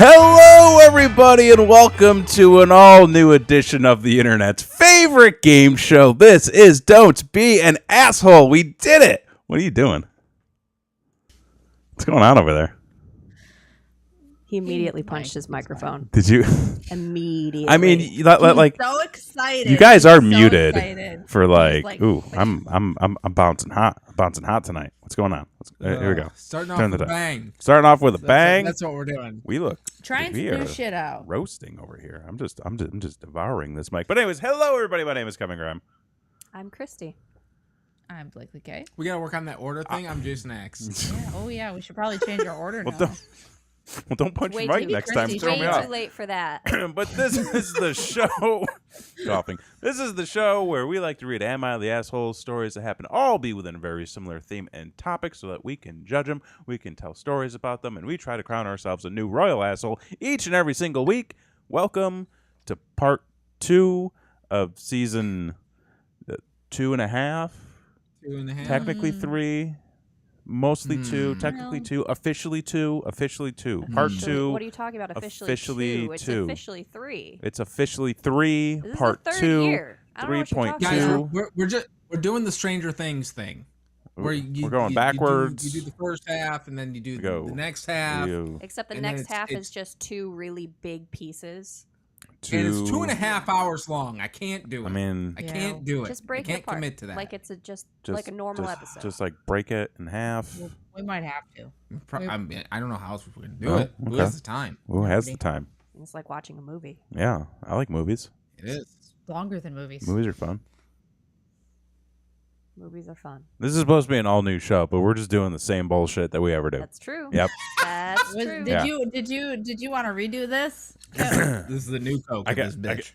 Hello, everybody, and welcome to an all-new edition of the internet's favorite game show. This is Don't Be an Asshole. We did it. What are you doing? What's going on over there? He immediately punched his microphone. Did you? Immediately. I mean, like so excited. you guys are So muted excited. for ooh, I'm bouncing hot. I'm bouncing hot tonight. What's going on? Here we go. Starting off with a bang. Starting off with a bang. That's what we're doing. We look. Trying some new shit out. Roasting over here. I'm just devouring this mic. But anyways, hello everybody. My name is Kevin Graham. I'm Christy. I'm Blakely K. We gotta work on that order thing. I'm Jason X. Yeah. Oh yeah. We should probably change our order now. Well, don't punch Way your mic too- next time. Christy, Throw me Way off. too late for that. But this is the show. Coughing. This is the show where we like to read Am I the Asshole stories that happen to all be within a very similar theme and topic so that we can judge them, we can tell stories about them, and we try to crown ourselves a new royal asshole each and every single week. Welcome to part 2 of season 2.5. 2.5. Technically 3. Mostly 2, technically 2, officially 2, part 2. What are you talking about? Officially, officially 2. It's 2. officially 3. It's officially 3, This is part the third 2, year. I don't know what you're talking 3.2. Guys, we're doing the Stranger Things thing. Where We're going backwards. You do the first half, and then you do the next half. Except the And then next half it's- is just 2 really big pieces. And it's 2.5 hours long. I can't do it. I mean, I can't do it. Just break I can't it apart. commit to that. Like it's like a normal episode. Just like break it in half. We might have to. I don't know how else we're gonna do Oh, it. Who okay. has the time? Who has the time? It's like watching a movie. Yeah, I like movies. It is. Longer than movies. Movies are fun. Movies are fun. This is supposed to be an all-new show, but we're just doing the same bullshit that we ever do. That's true. Yep. That's true. Yeah. Did you want to redo this? This is the new Coke. This bitch.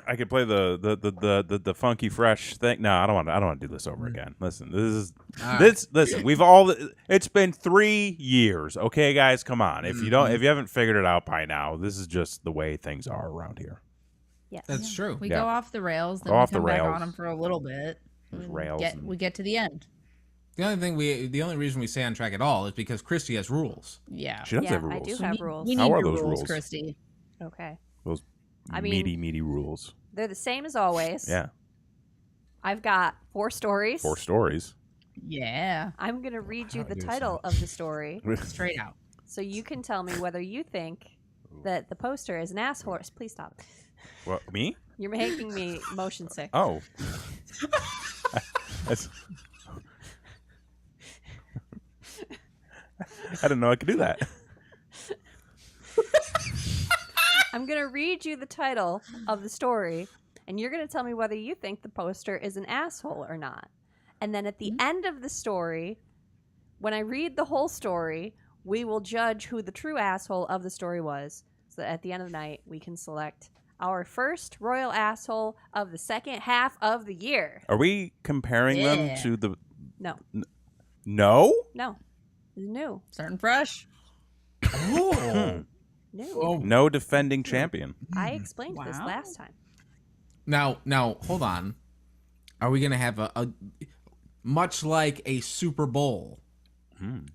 I could play the funky fresh thing. No, I don't want to do this over again. Listen, listen. It's been 3 years. Okay, guys, come on. If you haven't figured it out by now, this is just the way things are around here. Yes. That's true. We Yeah. go off the rails, then Go we off the come back rails. on them for a little bit. There's and rails and- We get to the end. The only reason we stay on track at all is because Christy has rules. Yeah. She does Yeah, have I rules. do have rules. We need How are your those rules? Christy. Okay. Those I mean- meaty rules. They're the same as always. Yeah. I've got 4 stories. 4 stories. Yeah. I'm going to read you the do title of the story Straight out. so you can tell me whether you think that the poster is an asshole. Please stop. What, me? You're making me motion sick. Oh. That's- I didn't know I could do that. I'm going to read you the title of the story, and you're going to tell me whether you think the poster is an asshole or not. And then at the end of the story, when I read the whole story, we will judge who the true asshole of the story was. So that at the end of the night, we can select our first royal asshole of the second half of the year. Are we comparing them Yeah. to the... No. No? No. It's new. Starting fresh. Oh. New. Oh. No defending champion. I explained this Wow. last time. Now, hold on. Are we gonna have a much like a Super Bowl,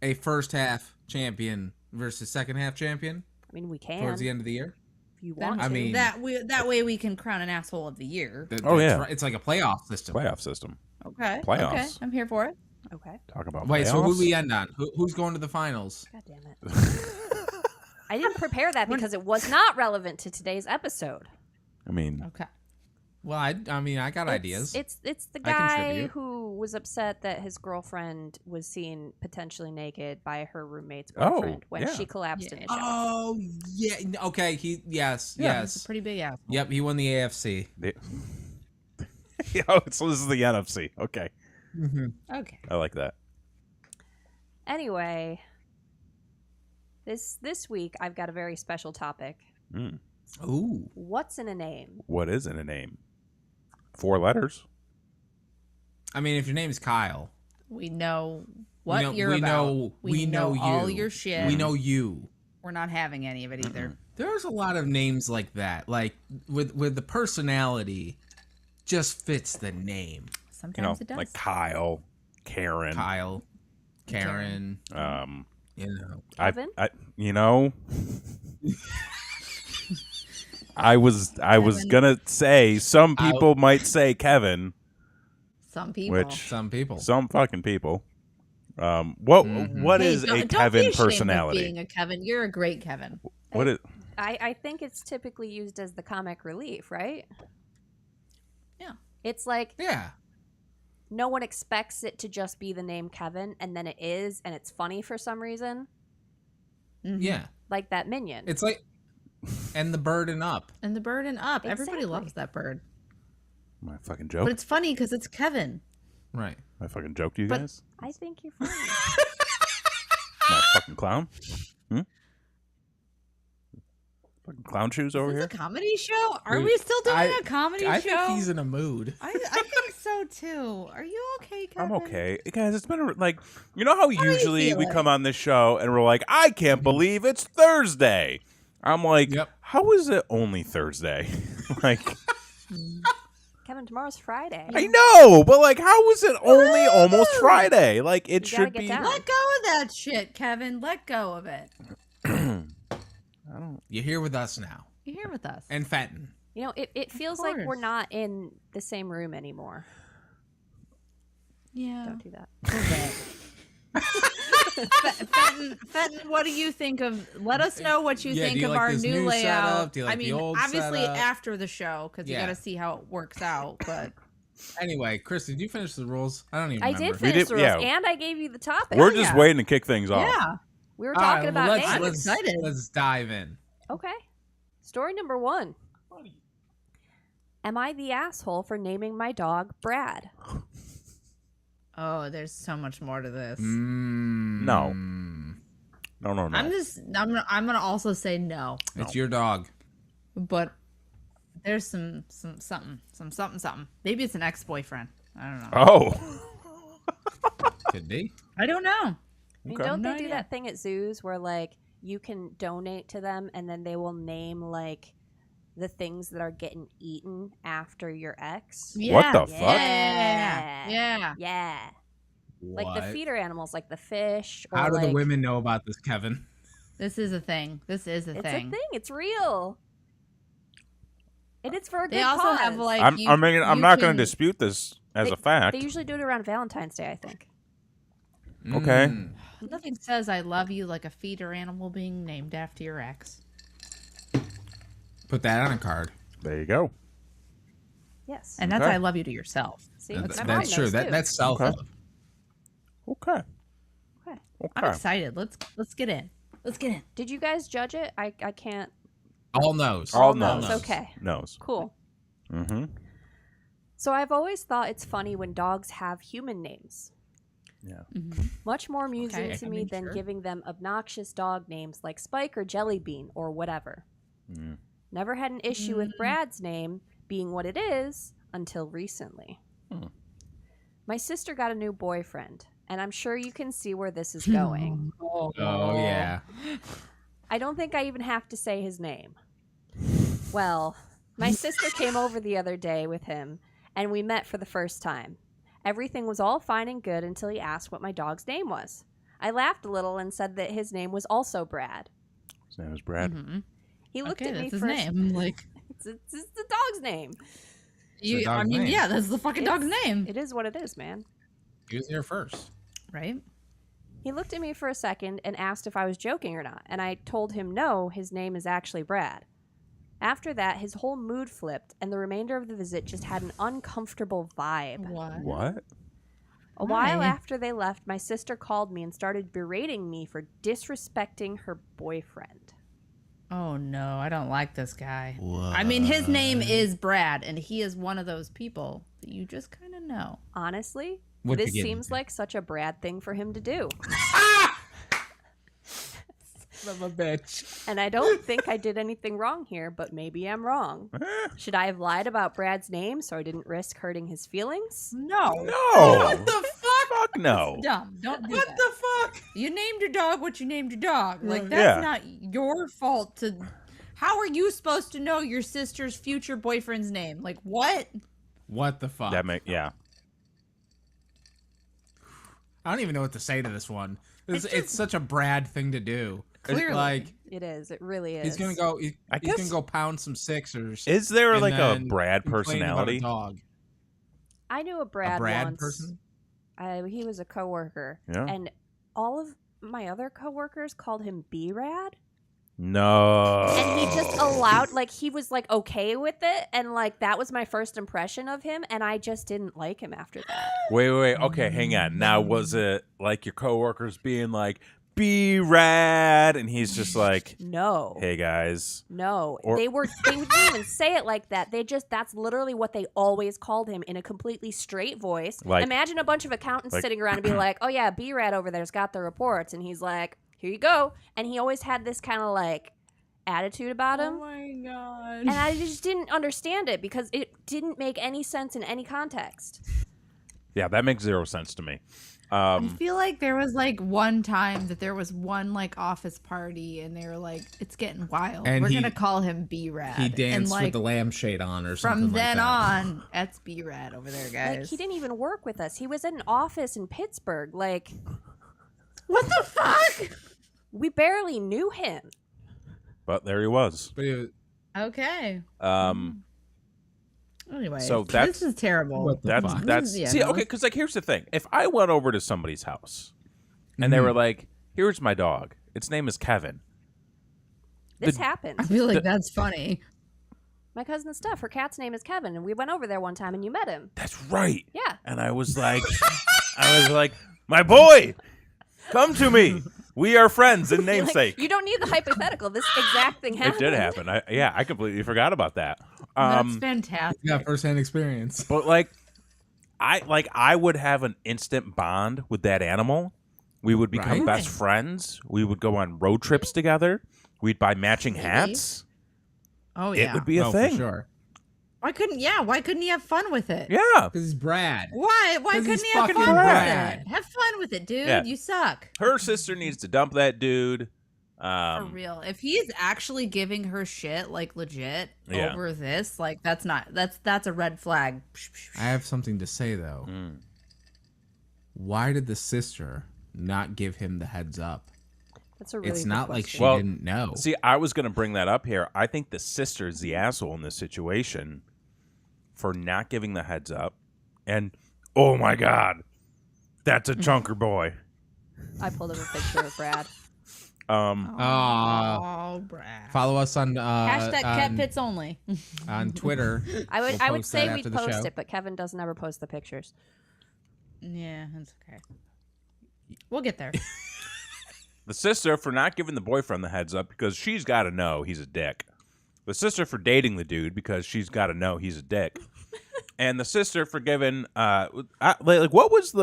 a first half champion versus second half champion I mean, we can. towards the end of the year? If you want I to. mean- that way we can crown an asshole of the year. Oh, yeah. It's like a playoff system. Playoff system. Okay. Playoffs. Okay. I'm here for it. Okay. Talk about Wait, playoffs. so who we end on? Who's going to the finals? God damn it. I didn't prepare that because it was not relevant to today's episode. I mean, Okay. Well, I mean, I got ideas. It's the I guy contribute. who was upset that his girlfriend was seen potentially naked by her roommate's Oh, boyfriend when yeah. she collapsed in the shower. Oh yeah. Okay. It's Yes. a pretty big asshole. Yep. He won the AFC. oh, so this is the NFC. Okay. Okay. I like that. Anyway, this week I've got a very special topic. Mm. Ooh. What's in a name? What is in a name? 4 letters. I mean, if your name is Kyle, We know what know- you're we about. know- we know all you. your shit. we know you. We're not having any of it either. There's a lot of names like that, like with the personality, just fits the name. Sometimes it does. Like Kyle, Karen. Kyle, Karen, Um, you know. Kevin? I you know, I was gonna say some people might say Kevin. Some people. Which Some fucking people. What is a Kevin personality? Being a Kevin, you're a great Kevin. What is? I think it's typically used as the comic relief, right? Yeah. It's like Yeah. no one expects it to just be the name Kevin, and then it is, and it's funny for some reason. Mm-hmm. Yeah. Like that minion. It's like, and the bird and up. And the bird and up. Exactly. Everybody loves that bird. My fucking joke. But it's funny because it's Kevin. Right. My fucking joke to you guys. I think you're funny. My fucking clown. Fucking clown shoes over Is here. this a comedy show? Are Wait, we still doing a comedy I show? think he's in a mood. I think so too. Are you okay, Kevin? I'm okay, guys. It's been like, you know how are you usually we feeling? come on this show and we're like, I can't believe it's Thursday. I'm like, Yep. how is it only Thursday? Like, Kevin, tomorrow's Friday. I know, but like, how is it only almost Friday? Like, it You gotta should get be. down. Let go of that shit, Kevin. Let go of it. I don't. You're here with us now. You're here with us. And Fenton. You know, it feels like we're course. not in the same room anymore. Yeah. Don't do that. Fenton, what do you think of? Let us know what you Yeah, think do you of like our this new new layout. setup? Do you like I the mean, old obviously setup? after the show because you Yeah. got to see how it works out. But Anyway, Chris, did you finish the rules? I don't even I remember. did finish did- the rules, yeah. and I gave you the topic. We're just yeah. waiting to kick things off. yeah, We were All right, talking about well, names. I'm excited. Let's dive in. Okay. Story number 1. Am I the asshole for naming my dog Brad? oh, there's so much more to this. No. No. I'm gonna also say no, It's your dog. but there's some something. Maybe it's an ex-boyfriend. I don't know. Oh. Could be. I don't know. I mean, Okay. don't No they do idea. that thing at zoos where like you can donate to them and then they will name like the things that are getting eaten after your ex? What the fuck? Yeah. Yeah. Yeah. Like the What? feeder animals, like the fish. Or How do like, the women know about this, Kevin? This is a thing. This is a It's thing. a thing. It's real. And it's for a They good also cause. have like. I'm you- not you going to can- dispute this as They- a fact. They usually do it around Valentine's Day, I think. Okay. Nothing says I love you like a feeder animal being named after your ex. Put that on a card. There you go. Yes. And that's Okay. I love you to yourself. See, That's, my that's mom true. knows, too. That's self love. Okay. Okay. I'm Okay. excited. Let's get in. Let's get in. Did you guys judge it? I can't. All knows. All knows. knows. Okay. Knows. Cool. Mm-hmm. So I've always thought it's funny when dogs have human names. Yeah. Much more amusing Okay, to I me mean, than sure. giving them obnoxious dog names like Spike or Jelly Bean or whatever. Mm. Never had an issue with Brad's name being what it is until recently. Hmm. My sister got a new boyfriend, and I'm sure you can see where this is going. Oh yeah. I don't think I even have to say his name. Well, my sister came over the other day with him, and we met for the first time. Everything was all fine and good until he asked what my dog's name was. I laughed a little and said that his name was also Brad. His name is Brad. Mm-hmm. He looked Okay, at me that's his for name. Like It's the dog's name. your I dog's mean, name. yeah, that's the fucking dog's name, It is what it is, man. He was here first. right? He looked at me for a second and asked if I was joking or not, and I told him no, his name is actually Brad. After that, his whole mood flipped, and the remainder of the visit just had an uncomfortable vibe. What? A while Why? after they left, my sister called me and started berating me for disrespecting her boyfriend. Oh no, I don't like this guy. I mean, his name is Brad, and he is one of those people that you just kind of know. Honestly, What this you getting seems to? like such a Brad thing for him to do. Son of a bitch. And I don't think I did anything wrong here, but maybe I'm wrong. Should I have lied about Brad's name so I didn't risk hurting his feelings? No, No. What the fuck? Fuck no. dumb. Don't do What that. the fuck? You named your dog what you named your dog. Like Right. that's Yeah. not your fault. To how are you supposed to know your sister's future boyfriend's name? Like what? What the fuck? Yeah. I don't even know what to say to this one. It's It's just- such a Brad thing to do. Clearly, Like, It is. It really is. He's gonna go. He's guess- gonna go pound some sixers. Is there and like a then Brad complain about personality? a dog. I knew a Brad, A Brad once. person? He was a coworker, Yeah. and all of my other coworkers called him B-Rad. No. And he just allowed, like, he was, like, okay with it. And, like, that was my first impression of him. And I just didn't like him after that. Wait. Okay, hang on. Now, was it like your coworkers being like, "Be rad," and he's just like, No. "Hey guys." No. Or- They didn't even say it like that. That's literally what they always called him in a completely straight voice. Like- Imagine a bunch of accountants like- sitting around and be like, "Oh, yeah, B-Rad over there's got the reports." And he's like, "Here you go." And he always had this kind of, like, attitude about him. Oh my god. And I just didn't understand it because it didn't make any sense in any context. Yeah, that makes zero sense to me. I feel like there was like one time that there was one like office party and they were like, it's getting wild. And We're he- gonna call him B-Rad. He danced and, like, with the lampshade on or something from like then that. on, that's B-Rad over there, guys. Like, he didn't even work with us. He was in an office in Pittsburgh. Like, What the fuck? we barely knew him. But there he was. But it was, Okay. Anyway, So that's- this is terrible. What the That's fuck? that's Yeah, see, no. okay, because like here's the thing: if I went over to somebody's house and they were like, "Here's my dog. Its name is Kevin." This I happened. feel like that's funny. My cousin Steph, her cat's name is Kevin, and we went over there one time and you met him. That's right. Yeah. And I was like, "My boy, come to me. We are friends and Like, namesake." you don't need the hypothetical. This exact thing happened. It did happen. I completely forgot about that. That's fantastic. yeah, firsthand experience. But like I would have an instant bond with that animal. We would become Right. best friends. We would go on road trips together. We'd buy matching hats. Oh It yeah. would be a No, thing. for sure. Why couldn't you have fun with it? Yeah. Because he's Brad. Why 'Cause couldn't he's he have fucking fun Brad. with it? Have fun with it, dude. Yeah. You suck. Her sister needs to dump that dude. For real. If he's actually giving her shit like legit Yeah. over this, like that's a red flag. I have something to say though. Why did the sister not give him the heads up? That's a really It's good not like question. she Well, didn't know. See, I was going to bring that up here. I think the sister's the asshole in this situation for not giving the heads up. And, oh my God, that's a chunker boy. I pulled up a picture of Brad. Oh, Brad. Follow us on Hashtag cat pits only. on Twitter. I would We'll would post say that we'd after the post show. it, but Kevin doesn't ever post the pictures. Yeah, that's okay. We'll get there. The sister for not giving the boyfriend the heads up because she's got to know he's a dick. The sister for dating the dude because she's got to know he's a dick. And the sister for giving, what was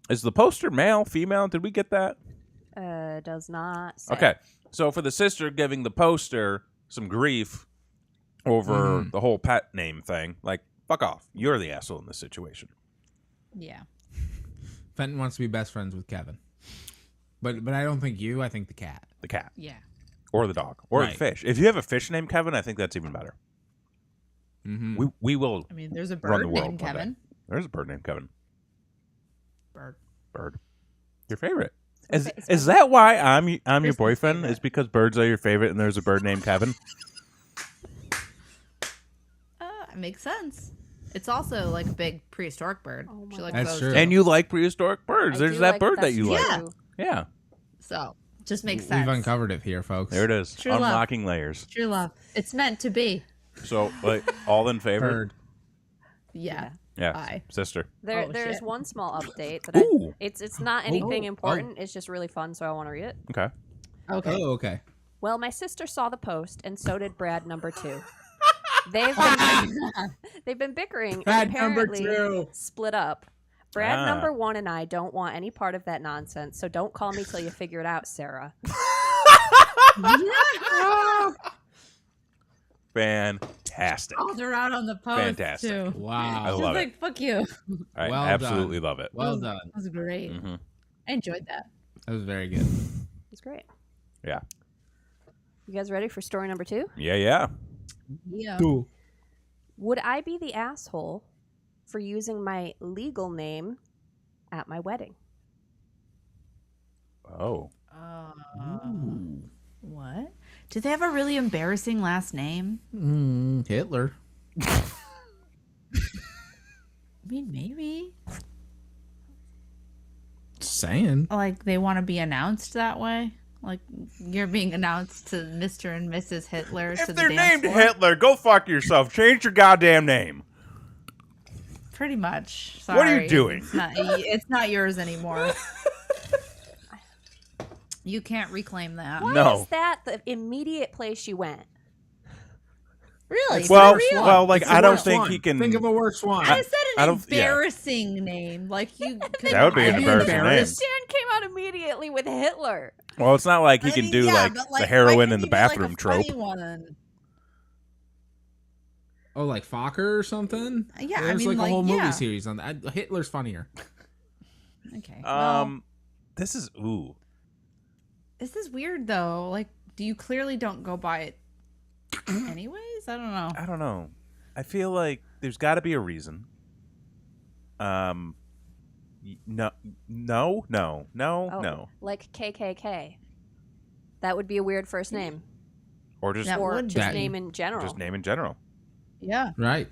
is the poster male, female? Did we get that? Does not say. Okay. So for the sister giving the poster some grief over the whole pet name thing, like, fuck off. You're the asshole in this situation. Yeah. Fenton wants to be best friends with Kevin. But I don't think you. I think the cat. The cat. Yeah. Or the dog. Or the Right. fish. If you have a fish named Kevin, I think that's even better. Mm-hmm. We will I mean, there's a run the bird world named one day. Kevin. There's a bird named Kevin. Bird. Your favorite. Is Okay, is that why I'm your Christmas boyfriend? favorite. Is because birds are your favorite and there's a bird named Kevin? It makes sense. It's also like a big prehistoric bird. Oh my She likes God. That's those true. too. And you like prehistoric birds. I There's do that like- bird that that's you like. Yeah. true. Yeah. So just makes sense. We've uncovered it here, folks. There it is. True love. Unlocking layers. True love. It's meant to be. So like all in favor? Bird. Yeah. Yeah. Aye. Sister. There's shit. one small update that Ooh. it's not anything Oh. important. It's just really fun, so I want to read it. Okay. Okay. Oh, okay. Well, my sister saw the post, and so did Brad number 2. They've been bickering Brad and number apparently 2. split up. Brad Ah. number 1 and I don't want any part of that nonsense, so don't call me till you figure it out, Sarah. Fantastic. Called her out on the post Fantastic. too. Wow. I She was love it. like, "Fuck you." I Well absolutely love it. Well done. That was great. hmm I enjoyed that. That was very good. It's great. Yeah. You guys ready for story number 2? Yeah, yeah. Yeah. Would I be the asshole for using my legal name at my wedding? Oh. What? Do they have a really embarrassing last name? Hitler. I mean, maybe. Saying. Like, they want to be announced that way? Like, you're being announced to Mr. and Mrs. Hitler to If the they're dance named floor? Hitler, go fuck yourself. Change your goddamn name. Pretty much. What are you Sorry. doing? It's not yours anymore. You can't reclaim that. Why No. is that the immediate place you went? Really? Well, For real? well, like It's the I don't worst think one. he can. Think of a worse one. I said I an don't- yeah. embarrassing name. Like you. That would be an I'd be embarrassing name. embarrassed. Dan came out immediately with Hitler. Well, it's not like he I can mean, do yeah, like but, the why heroin can't in the you do, like, a bathroom trope. funny one? Oh, like Fokker or something? Yeah, I There's mean, like a whole yeah. movie series on that. Hitler's funnier. Okay. Well, This is ooh. this is weird though. Like, do you clearly don't go by it anyways? I don't know. I don't know. I feel like there's got to be a reason. No, no. Like KKK. That would be a weird first name. Or just That Or would just be. That- name in general. just name in general. Yeah. Right.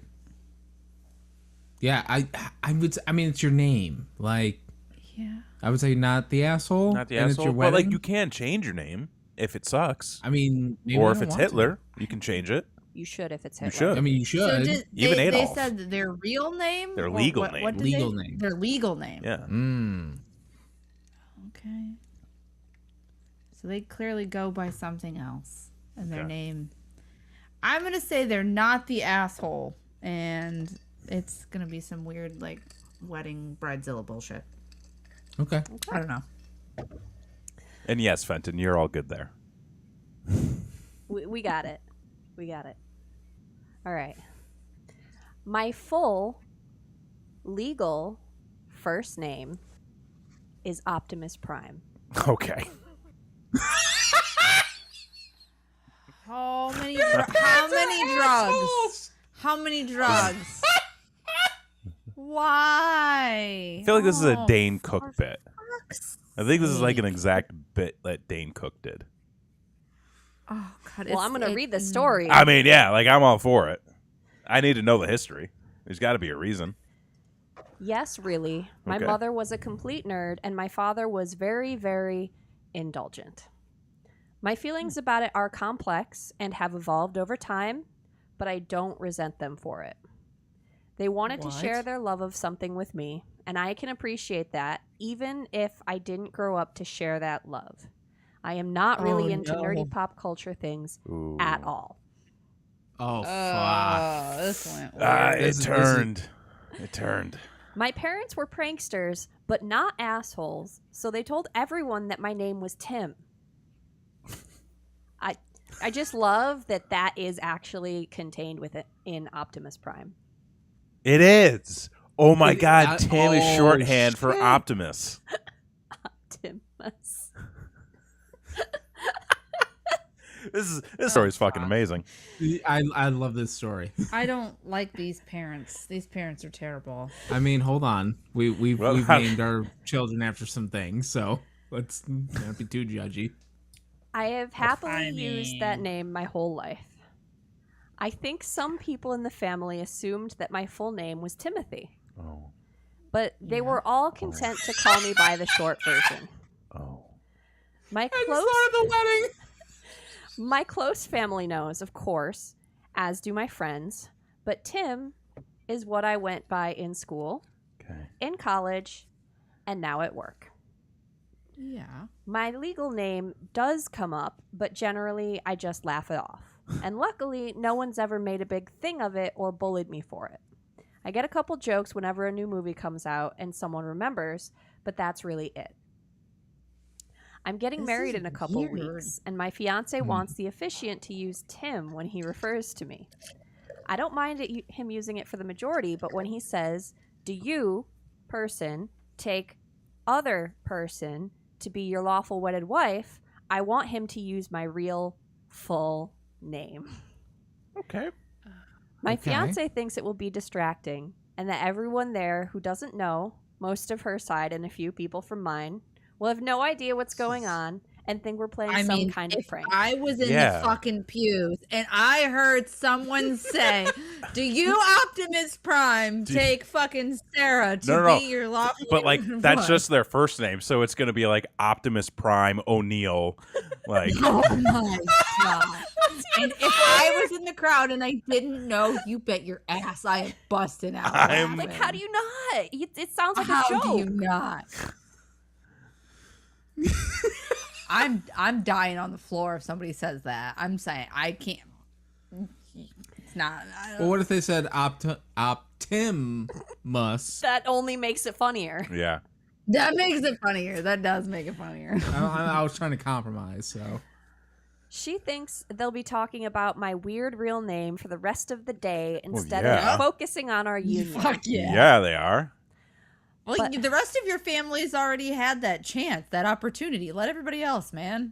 Yeah, I would. I mean, it's your name. Like, Yeah. I would say not the asshole. Not the and It's asshole. your But wedding. like you can change your name if it sucks, I mean, maybe or I if don't it's want to. Hitler, you can change it. You should if it's You Hitler. should. I mean, you should. So did, Even they Adolf. said their real name? Their Or legal what, name. What did Legal they, name. Their legal name. Yeah. Okay. So they clearly go by something else. And their Okay. name. I'm going to say they're not the asshole. And it's going to be some weird, like, wedding bridezilla bullshit. Okay. I don't know. And yes, Fenton, you're all good there. We got it. We got it. All right. My full legal first name is Optimus Prime. Okay. How many drugs? How many drugs? Why? I feel like this is a Oh, Dane Cook bit. fuck's I think this is like an sake. exact bit that Dane Cook did. Oh god. Well, I'm going to read the story. I mean, yeah, like I'm all for it. I need to know the history. There's got to be a reason. Yes, really. My Okay. mother was a complete nerd, and my father was very, very indulgent. My feelings about it are complex and have evolved over time, but I don't resent them for it. They wanted to share What? their love of something with me, and I can appreciate that, even if I didn't grow up to share that love. I am not really Oh, into no. nerdy pop culture things Ooh. at all. Oh, fuck. Oh, this went weird. It This is- turned. It turned. My parents were pranksters, but not assholes, so they told everyone that my name was Tim. I just love that that is actually contained in Optimus Prime. It is. Oh my It- God, Tim is oh, shorthand for shit. Optimus. Optimus. This story is fucking amazing. I love this story. I don't like these parents. These parents are terrible. I mean, hold on. We've Well, named our children after some things, so let's not be too judgy. I have happily I used that mean- name my whole life. I think some people in the family assumed that my full name was Timothy, Oh. but they were all content to call me by the short version. Oh. My I close just started the wedding. My close family knows, of course, as do my friends, but Tim is what I went by in school, Okay. in college, and now at work. Yeah. My legal name does come up, but generally I just laugh it off. And luckily, no one's ever made a big thing of it or bullied me for it. I get a couple jokes whenever a new movie comes out and someone remembers, but that's really it. I'm getting This married is in a couple weird. weeks, and my fiance wants the officiant to use Tim when he refers to me. I don't mind him using it for the majority, but when he says, "Do you, person, take other person to be your lawful wedded wife," I want him to use my real, full name. Okay. My Okay. fiance thinks it will be distracting, and that everyone there who doesn't know, most of her side and a few people from mine, will have no idea what's going on, and think we're playing I some mean, kind of if prank. I was in Yeah. the fucking pews and I heard someone say, "Do you, Optimus Prime, take fucking Sarah to No. be your lawful?" But like that's What? just their first name, so it's gonna be like Optimus Prime O'Neill. Like Oh my god! And if I was in the crowd and I didn't know, you bet your ass I am busting out. I'm- Like, how do you not? It sounds like How a joke. do you not? I'm dying on the floor if somebody says that. I'm saying I can't. It's not. I don't, Well, what if they said Optimus? That only makes it funnier. yeah. that makes it funnier. That does make it funnier. I was trying to compromise, so. She thinks they'll be talking about my weird real name for the rest of the day instead yeah. of focusing on our union. Fuck yeah. Yeah, they are. Well, But- the rest of your family's already had that chance, that opportunity. Let everybody else, man.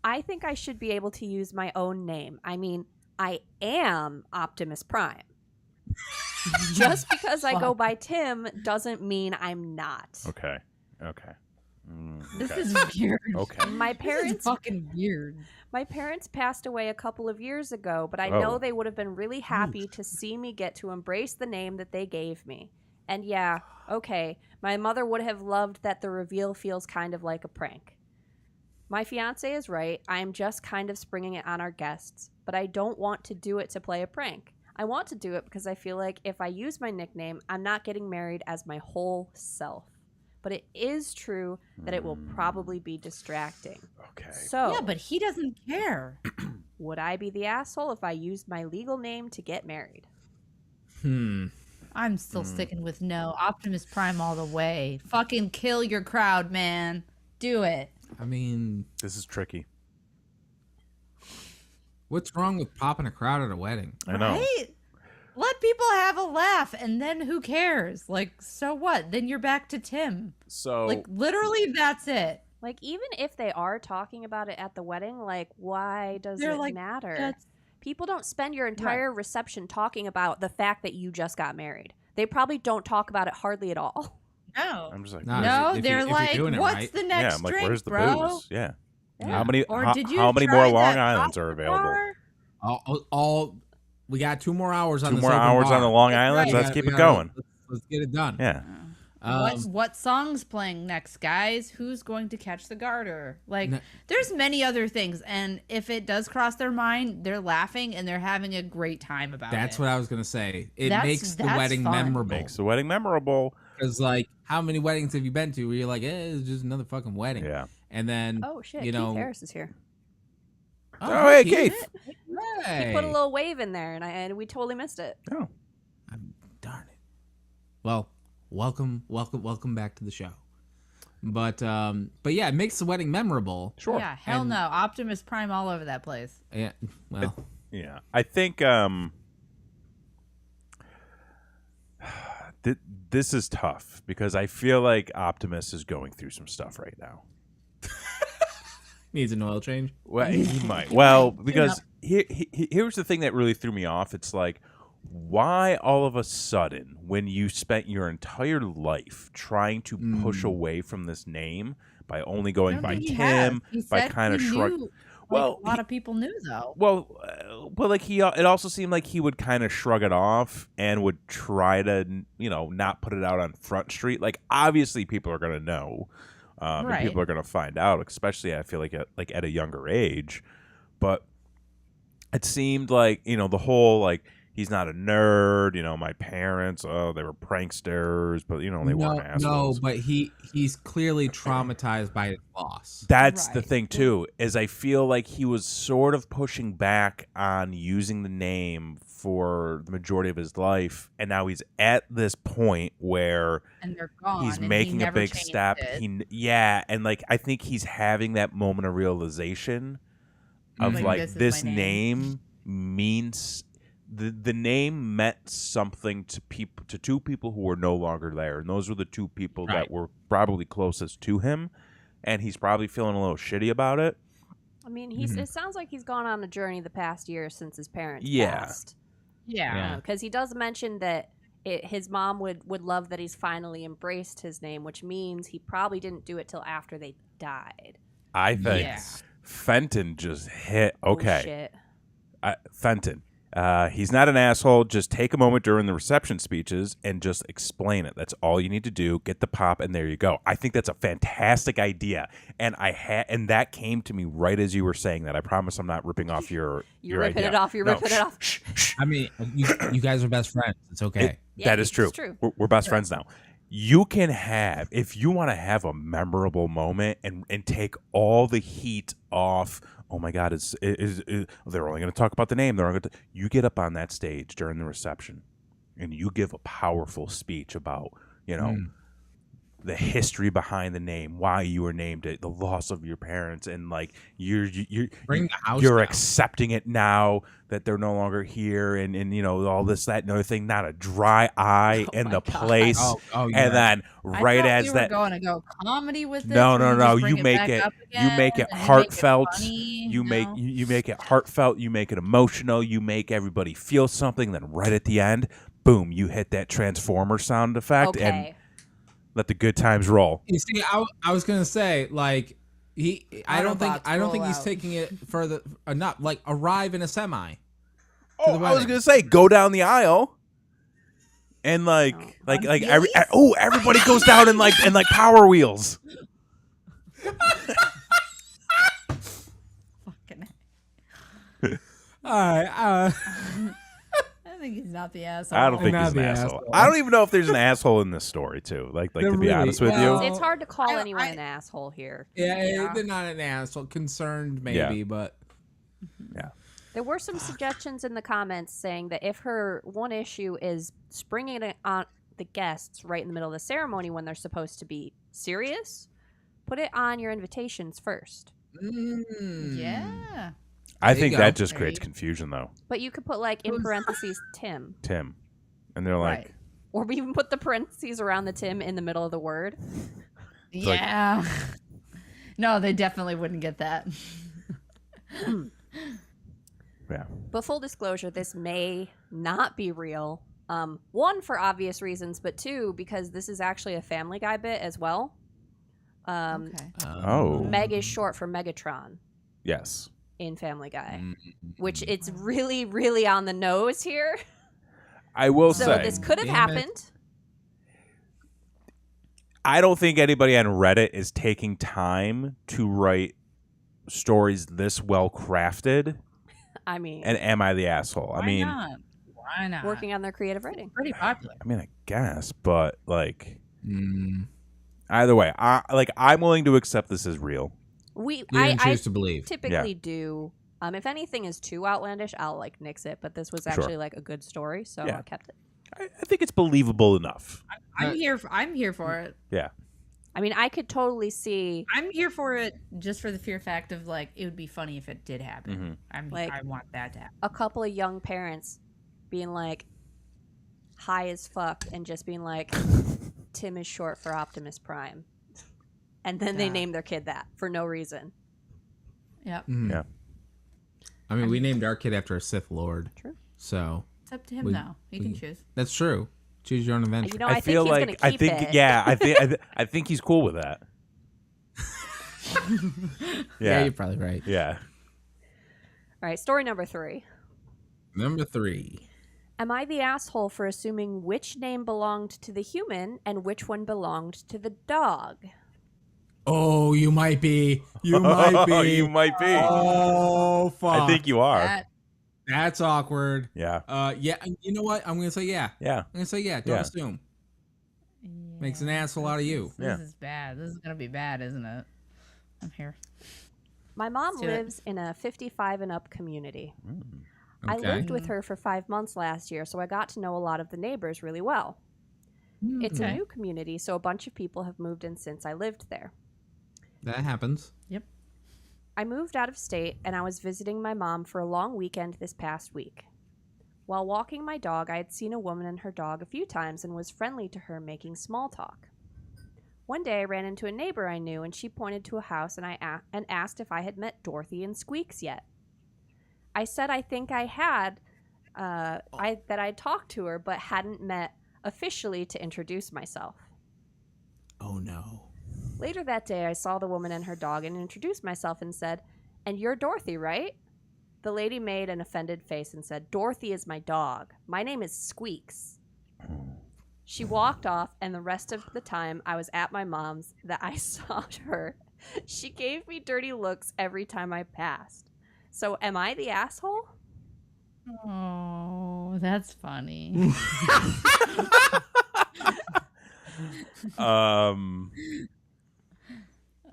I think I should be able to use my own name. I mean, I am Optimus Prime. Just because I go by Tim doesn't mean I'm not. Okay. This Okay. is weird. Okay. My This is parents fucking weird. My parents passed away a couple of years ago, but I Oh. know they would have been really happy to see me get to embrace the name that they gave me. And yeah, okay, my mother would have loved that the reveal feels kind of like a prank. My fiance is right. I am just kind of springing it on our guests, but I don't want to do it to play a prank. I want to do it because I feel like if I use my nickname, I'm not getting married as my whole self. But it is true that it will probably be distracting. Okay. So, Yeah, but he doesn't care. would I be the asshole if I used my legal name to get married? I'm still sticking with no. Optimus Prime all the way. Fucking kill your crowd, man. Do it. I mean, This is tricky. what's wrong with popping a crowd at a wedding? I know. Right? Let people have a laugh, and then who cares? Like, so what? Then you're back to Tim. So Like, literally, that's it. Like, even if they are talking about it at the wedding, like, why does They're it like, matter? That's People don't spend your entire reception talking about the fact that you just got married. They probably don't talk about it hardly at all. no. I'm just like, Nah, No, if you- they're if you're like, doing it what's right. the yeah, next I'm like, drink, where's the bro? booze? Yeah. Yeah. How many? Or how, did you how many try more that Long Islands pasta are available? bar? We got 2 more hours on 2 this more open hours bar. on the Long Right. Islands. We Let's We keep it gotta- going. Let's get it done. Yeah. What song's playing next, guys? Who's going to catch the garter? Like, No- there's many other things, and if it does cross their mind, they're laughing and they're having a great time about it. That's what I was gonna say. It makes the that's wedding fun. memorable. Makes the wedding memorable. Because like, how many weddings have you been to where you're like, it's just another fucking wedding? Yeah. And then Oh, shit. you know, Keith Harris is here. Oh, hey, Keith. Hey. He put a little wave in there, and we totally missed it. Oh. Darn it. Well, welcome back to the show. But yeah, it makes the wedding memorable. Sure. Yeah, hell And- no. Optimus Prime all over that place. Yeah. Well, Yeah. I think this is tough because I feel like Optimus is going through some stuff right now. needs an oil change. Well, he might. Well, because here's the thing that really threw me off. It's like, why all of a sudden, when you spent your entire life trying to push away from this name by only going by Tim, by kind of shrug. Well, a lot of people knew though. Well, like it also seemed like he would kind of shrug it off and would try to, not put it out on Front Street. Like, obviously, people are going to know. And Right. people are going to find out, especially I feel like at a younger age. But it seemed like, the whole, like, he's not a nerd, my parents, they were pranksters, but, they weren't assholes. No, but he's clearly traumatized by his loss. That's the Right. thing, too, is I feel like he was sort of pushing back on using the name for the majority of his life, and now he's at this point where And they're gone. he's and he making a never big changed step. it. And like I think he's having that moment of realization of Like, like this is this my name means the name meant something to two people who were no longer there, and those were the two people that Right. were probably closest to him, and he's probably feeling a little shitty about it. I mean, it sounds like he's gone on a journey the past year since his parents Yeah. passed. Yeah. Because he does mention that his mom would love that he's finally embraced his name, which means he probably didn't do it till after they died. I think Yeah. Fenton just hit. Oh, Okay. shit. Fenton. He's not an asshole. Just take a moment during the reception speeches and just explain it. That's all you need to do. Get the pop, and there you go. I think that's a fantastic idea, and and that came to me right as you were saying that. I promise I'm not ripping off your ripping idea. it off. You're No, ripping it off. I mean, you guys are best friends. It's okay. Yeah, that is true. it's true. We're best friends now. You can have, if you want to have a memorable moment and take all the heat off. Oh my God! They're only going to talk about the name. You get up on that stage during the reception, and you give a powerful speech about the history behind the name, why you were named it, the loss of your parents, and like you're Bring the house you're down. accepting it now that they're no longer here, and all this, that, and other thing. Not a dry eye in my the God. place, Oh, and then right I thought as we that. were going to go comedy with this. No, where no, no. just bring You make back it. up You again make it and make heartfelt. funny, You make no? you make it heartfelt. You make it emotional. You make everybody feel something. Then right at the end, boom! You hit that transformer sound effect and Okay. let the good times roll. You see, I was gonna say like I don't think roll he's out. taking it further enough. Like arrive in a semi. Oh, the I was wedding. gonna say, go down the aisle, and like everybody goes down in like Power Wheels. Fucking- All right. I think he's not the asshole. I don't think Not he's an the asshole. asshole. I don't even know if there's an asshole in this story too. Like There to be really- honest with well- you. It's hard to call I- anyone I- an asshole here. Yeah, they're not an asshole. Concerned maybe, but Yeah. There were some suggestions in the comments saying that if her one issue is springing it on the guests right in the middle of the ceremony when they're supposed to be serious, put it on your invitations first. Yeah. I There you think go. that just There creates you- confusion though, But you could put like in Who's- parentheses Tim. Tim. And they're like, Right. Or we even put the parentheses around the Tim in the middle of the word. like- Yeah. No, they definitely wouldn't get that. yeah. But full disclosure, this may not be real. One, for obvious reasons, but two, because this is actually a Family Guy bit as well. Okay. Oh. Meg is short for Megatron Yes. in Family Guy, Mm-hmm. which it's really, really on the nose here. I will So say, this could have Damn it. happened. I don't think anybody on Reddit is taking time to write stories this well crafted. I mean, And am I the asshole? Why I mean, not? Why not? working on their creative writing. Pretty popular. I mean, I guess, but like Mm, either way, I'm willing to accept this as real. you didn't I choose to believe. typically do. If anything is too outlandish, I'll like nix it. But this was actually like a good story, so Yeah. I kept it. I think it's believable enough. I'm here for it. Yeah. I mean, I could totally see. I'm here for it just for the fear fact of like it would be funny if it did happen. I want that to happen. A couple of young parents being like high as fuck and just being like Tim is short for Optimus Prime, and then they Yeah. name their kid that for no reason. Yep. Mhm. Yeah. I mean, we named our kid after a Sith Lord. True. So It's up to him We- now. He can choose. that's true. Choose your own adventure. You know, I, think he's gonna keep it. yeah, I think he's cool with that. yeah, Yeah. you're probably right. Yeah. All right, story number 3. Number 3. Am I the asshole for assuming which name belonged to the human and which one belonged to the dog? Oh, you might be. You might be. You might be. Oh, fuck. I think you are. That, That's awkward. Yeah. Yeah. You know what? I'm gonna say yeah. Yeah. I'm gonna say yeah. Don't Yeah. assume. Makes an asshole out of you. This Yeah. is bad. This is gonna be bad, isn't it? I'm here. My mom Let's do it. lives in a 55 and up community. I Okay. lived with her for 5 months last year, so I got to know a lot of the neighbors really well. It's a Okay. new community, so a bunch of people have moved in since I lived there. That happens. I moved out of state and I was visiting my mom for a long weekend this past week. While walking my dog, I had seen a woman and her dog a few times and was friendly to her, making small talk. One day I ran into a neighbor I knew and she pointed to a house and and asked if I had met Dorothy and Squeaks yet. I said I think I had, that I'd talked to her but hadn't met officially to introduce myself. Oh no. Later that day, I saw the woman and her dog and introduced myself and said, "And you're Dorothy, right?" The lady made an offended face and said, "Dorothy is my dog. My name is Squeaks." She walked off, and the rest of the time I was at my mom's that I saw her. She gave me dirty looks every time I passed. So am I the asshole? Oh, that's funny.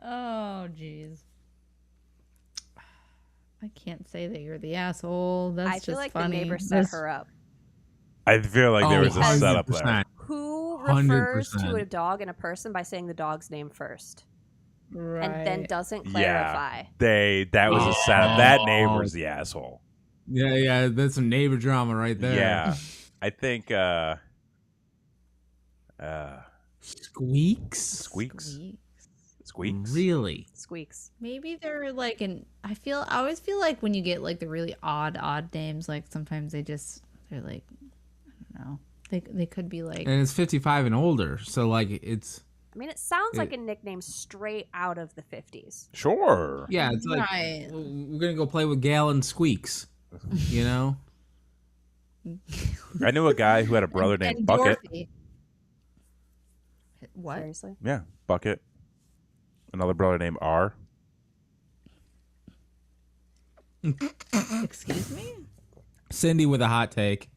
Oh, jeez. I can't say that you're the asshole. That's I just feel like funny. the neighbor set That's- her up. I feel like there was a setup there. 100%. Who refers to 100%. a dog and a person by saying the dog's name first Right. and then doesn't clarify? That was a setup. That neighbor's the asshole. Yeah, that's some neighbor drama right there. Yeah. I think Squeaks? Squeaks. Squeak. Squeaks. Really? Squeaks. Maybe they're like I always feel like when you get like the really odd names, like sometimes they're like, I don't know. They could be like, And it's 55 and older, so like it's I mean, it sounds like a nickname straight out of the 50s. Sure. yeah, it's like Right. we're gonna go play with Gallon Squeaks, you know? I knew a guy who had a brother named and Bucket. Dorothy. What? Seriously? Yeah, Bucket. Another brother named R. Excuse me? Cindy with a hot take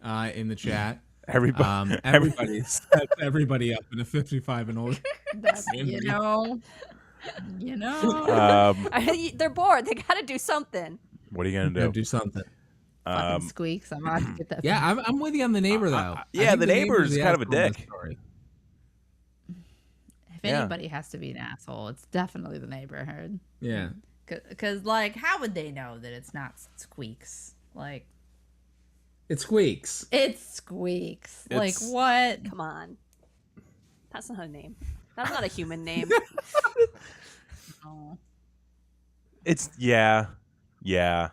in the chat. Everybody. Everybody sets everybody up in a 55 and older. That's, Cindy. you know. They're bored. They got to do something. What are you gonna Gotta do? do something. Fucking Squeaks. I'm about to get that. Yeah, I'm with you on the neighbor though. I yeah, think the neighbor's the kind of a asshole in this dick. story. If Yeah. anybody has to be an asshole, it's definitely the neighborhood. Yeah. Because, like, how would they know that it's not Squeaks? Like, It squeaks. it's Squeaks. Like, It's- what? Come on. That's not a name. That's not a human name. Oh. It's yeah. It's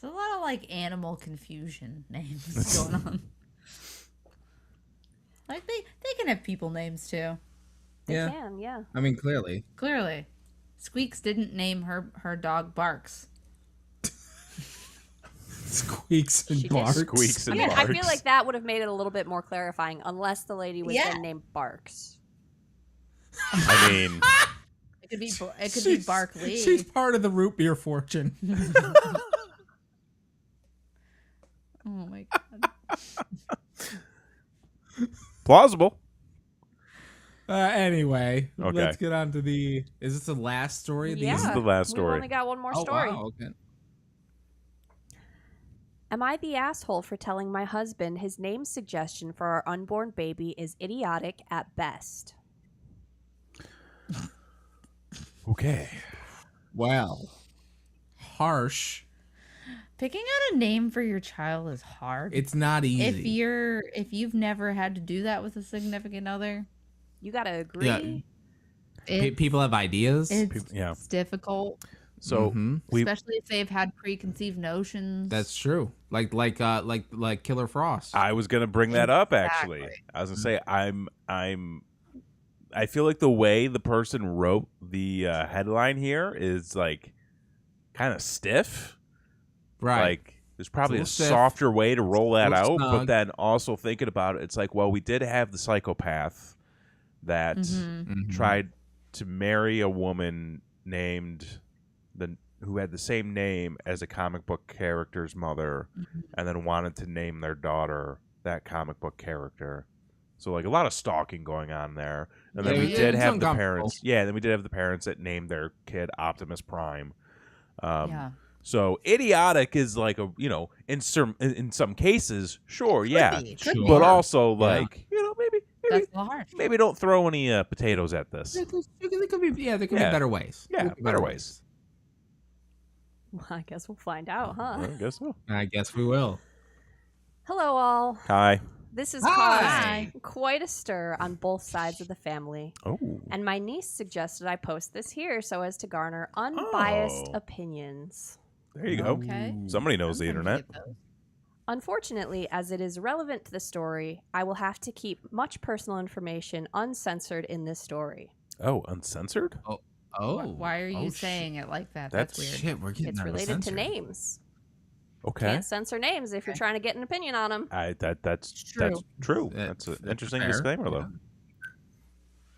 a lot of, like, animal confusion names going on. Like, they can have people names, too. They Yeah. can, yeah. I mean, clearly. Clearly. Squeaks didn't name her dog Barks. Squeaks and She did. barks. Squeaks and I feel barks. like that would have made it a little bit more clarifying, unless the lady was Yeah. then named Barks. I mean, It could be Bark Lee. She's part of the root beer fortune. Oh my god. plausible. Anyway, Okay. let's get on to the. Is this the last story? of these? This is the last We've story. only got one more Oh, story. wow, okay. Am I the asshole for telling my husband his name suggestion for our unborn baby is idiotic at best? Okay. Well, harsh. Picking out a name for your child is hard. It's not easy. If you've never had to do that with a significant other, You gotta agree. Yeah. it's, People have ideas. it's Yeah. difficult, So Mhm. we especially if they've had preconceived notions. That's true. Like Killer Frost. I was gonna bring that up actually. Exactly. I was gonna say I feel like the way the person wrote the headline here is like kind of stiff. right. Like there's probably a It's a little stiff. softer way to roll that Little out, but snug. then also thinking about it, it's like, well, we did have the psychopath that Mhm. tried to marry a woman named who had the same name as a comic book character's mother, and then wanted to name their daughter that comic book character. So like a lot of stalking going on there, and then Yeah, we yeah, did it's have the uncomfortable. parents. Yeah, then we did have the parents that named their kid Optimus Prime. Yeah. So idiotic is like in some cases, sure, yeah, be, could Sure. be. but also Yeah. like That's a little harsh. maybe don't throw any potatoes at this. There could be Yeah. better ways. Yeah, There could be better ways. Well, I guess we'll find out, huh? I guess so. I guess we will. Hello, all. Hi. This has Hi. caused quite a stir on both sides of the family. Oh. And my niece suggested I post this here so as to garner unbiased Oh. opinions. There you go. Okay. Somebody knows the I'm gonna internet. get those. Unfortunately, as it is relevant to the story, I will have to keep much personal information uncensored in this story. Oh, uncensored? Why are you shit. saying it like that? That's- That's weird. Shit, we're getting It's our related to censored. names. Okay. Can't censor names if you're trying to get an opinion on them. That's True. true. That's That's an interesting fair. disclaimer, though. Yeah.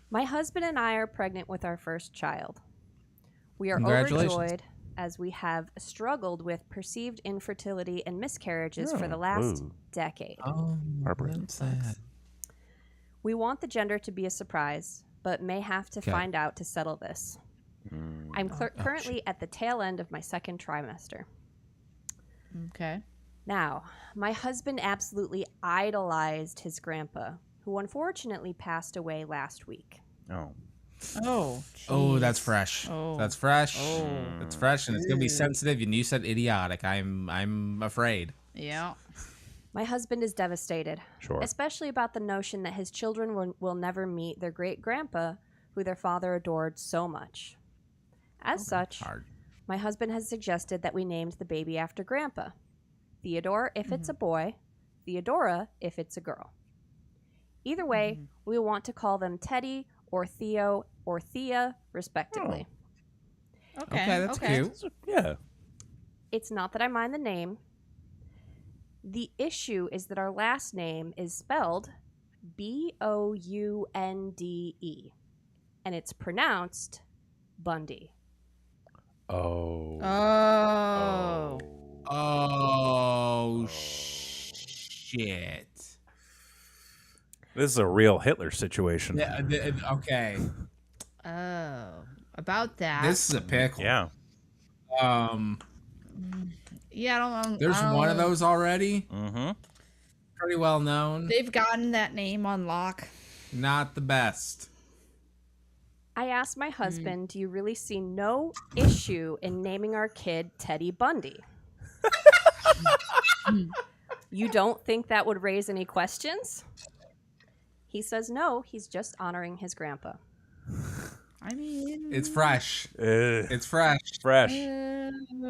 My husband and I are pregnant with our first child. We are Congratulations. overjoyed as we have struggled with perceived infertility and miscarriages for Oh, the last ooh. decade. Oh, Heartbreaking. that's sad. We want the gender to be a surprise, but may have to Okay. find out to settle this. I'm currently at the tail end of my second trimester. Okay. Now, my husband absolutely idolized his grandpa, who unfortunately passed away last week. Oh. Oh. Oh, jeez. that's fresh. Oh. That's fresh. Oh. That's fresh, and it's gonna be sensitive. And you said idiotic. I'm afraid. Yeah. My husband is devastated, Sure. especially about the notion that his children will never meet their great-grandpa, who their father adored so much. As such, Hard. my husband has suggested that we named the baby after Grandpa. Theodore if it's a boy, Theodora if it's a girl. Either way, we want to call them Teddy or Theo or Thea, respectively. Okay. Okay, that's cute. Yeah. It's not that I mind the name. The issue is that our last name is spelled Bounde, and it's pronounced Bundy. Oh. Oh. Oh shit. This is a real Hitler situation. Yeah. Okay. Oh. About that. This is a pickle. Yeah. Yeah, I don't. There's I don't- one of those already. Mm-hmm. Pretty well known. They've gotten that name on lock. Not the best. I asked my husband, do you really see no issue in naming our kid Teddy Bundy? You don't think that would raise any questions? He says no, he's just honoring his grandpa. I mean, It's fresh. It's fresh. Fresh.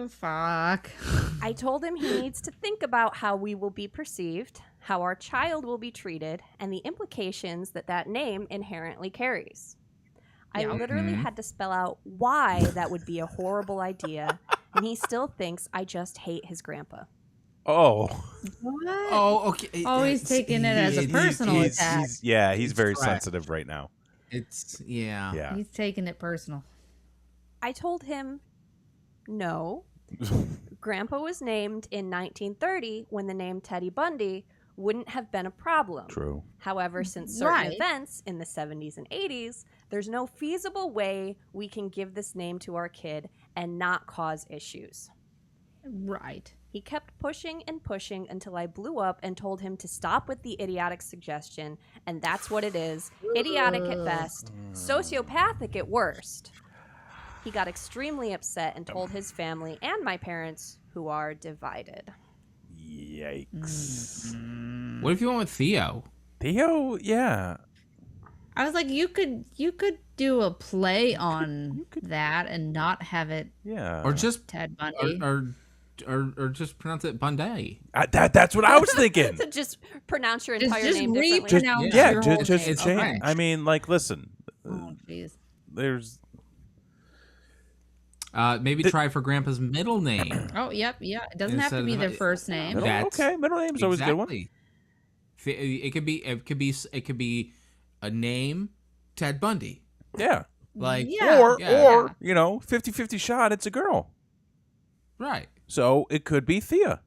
fuck. I told him he needs to think about how we will be perceived, how our child will be treated, and the implications that that name inherently carries. I Yeah. literally had to spell out why that would be a horrible idea, and he still thinks I just hate his grandpa. Oh. What? Oh, okay. Oh, he's taking it as a personal attack. He's very Correct. sensitive right now. It's yeah. Yeah. He's taking it personal. I told him, no. Grandpa was named in 1930 when the name Teddy Bundy wouldn't have been a problem. True. However, since certain Right. events in the 70s and 80s, there's no feasible way we can give this name to our kid and not cause issues. Right. He kept pushing and pushing until I blew up and told him to stop with the idiotic suggestion, and that's what it is. Idiotic at best, sociopathic at worst. He got extremely upset and told his family and my parents, who are divided. Yikes. What if you went with Theo? Theo, yeah. I was like, you could do a play on that and not have it Yeah. Or just Ted Bundy. or just pronounce it Bundy. That's what I was thinking. So just pronounce your Just- entire just name differently. repronounce Yeah, your whole just name. It's change. okay. I mean, like, listen. Oh, jeez. There's Maybe try for Grandpa's middle name. Oh, yep, yeah. It doesn't have to Instead be of- their first name. middle, That's- okay. Middle name's always a good one. Exactly. It could be a name, Ted Bundy. Yeah. Like Yeah. or yeah. 50-50 shot. It's a girl, right, so it could be Thea.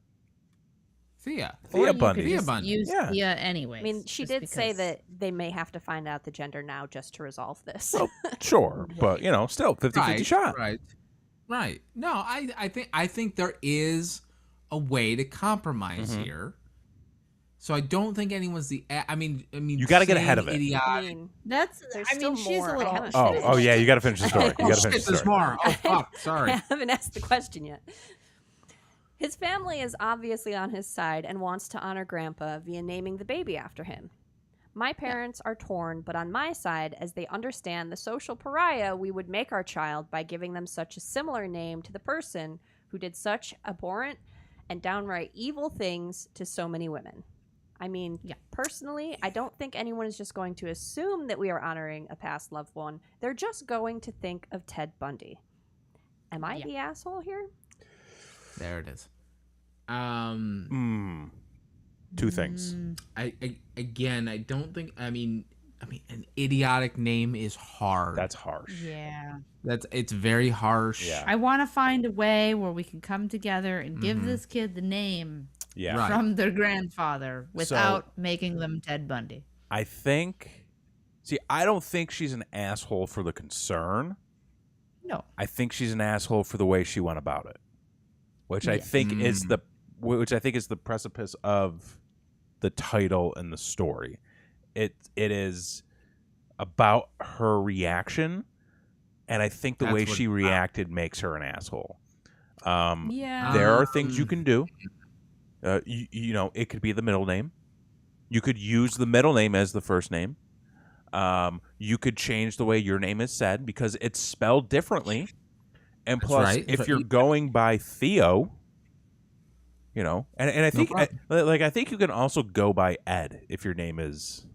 Thea. Or Thea you Bundy. could just Thea Bundy. use Yeah. Thea anyway. I mean, she did say that they may have to find out the gender now just to resolve this. Well, sure, but still 50-50 shot. Right. No, I think there is a way to compromise Mm-hmm. here. So I don't think anyone's I mean, You gotta get ahead of it. I Idiotic. mean, that's. There's I mean, still she's more. a I little. haven't Oh, finished. oh yeah, you got to finish the story. You Oh got to finish shit, the there's story. more. Oh fuck, I sorry. haven't asked the question yet. His family is obviously on his side and wants to honor Grandpa via naming the baby after him. My parents are torn, but on my side, as they understand the social pariah we would make our child by giving them such a similar name to the person who did such abhorrent and downright evil things to so many women. I mean, personally, I don't think anyone is just going to assume that we are honoring a past loved one. They're just going to think of Ted Bundy. Am I the asshole here? There it is. Two things. I don't think. I mean, an idiotic name is hard. That's harsh. Yeah. It's very harsh. Yeah. I want to find a way where we can come together and give this kid the name Yeah. from their grandfather without making them Ted Bundy. I think. See, I don't think she's an asshole for the concern. No. I think she's an asshole for the way she went about it, which I think is the precipice of the title and the story. It is about her reaction, and I think the way she reacted makes her an asshole. There are things you can do. You know, it could be the middle name. You could use the middle name as the first name. You could change the way your name is said because it's spelled differently. And plus, if you're going by Theo, you know, and I think I think you can also go by Ed if your name is.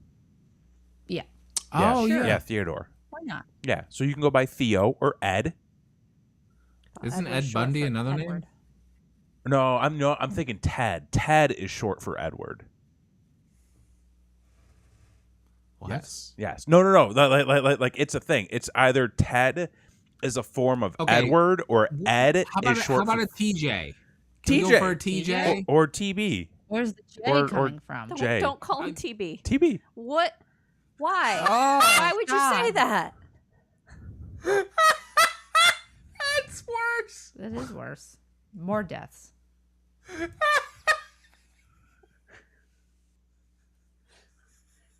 Yeah. Oh, sure. Yeah, Theodore. Why not? Yeah, so you can go by Theo or Ed. Isn't Ed Bundy another name? No, I'm thinking Ted. Ted is short for Edward. What? Yes. No. Like it's a thing. It's either Ted is a form of Edward or Ed is short. How about a TJ? Can we go for a TJ or TB? Where's the J coming from? Don't call him TB. TB. What? Why? Oh, why would you say that? That's worse. That is worse. More deaths.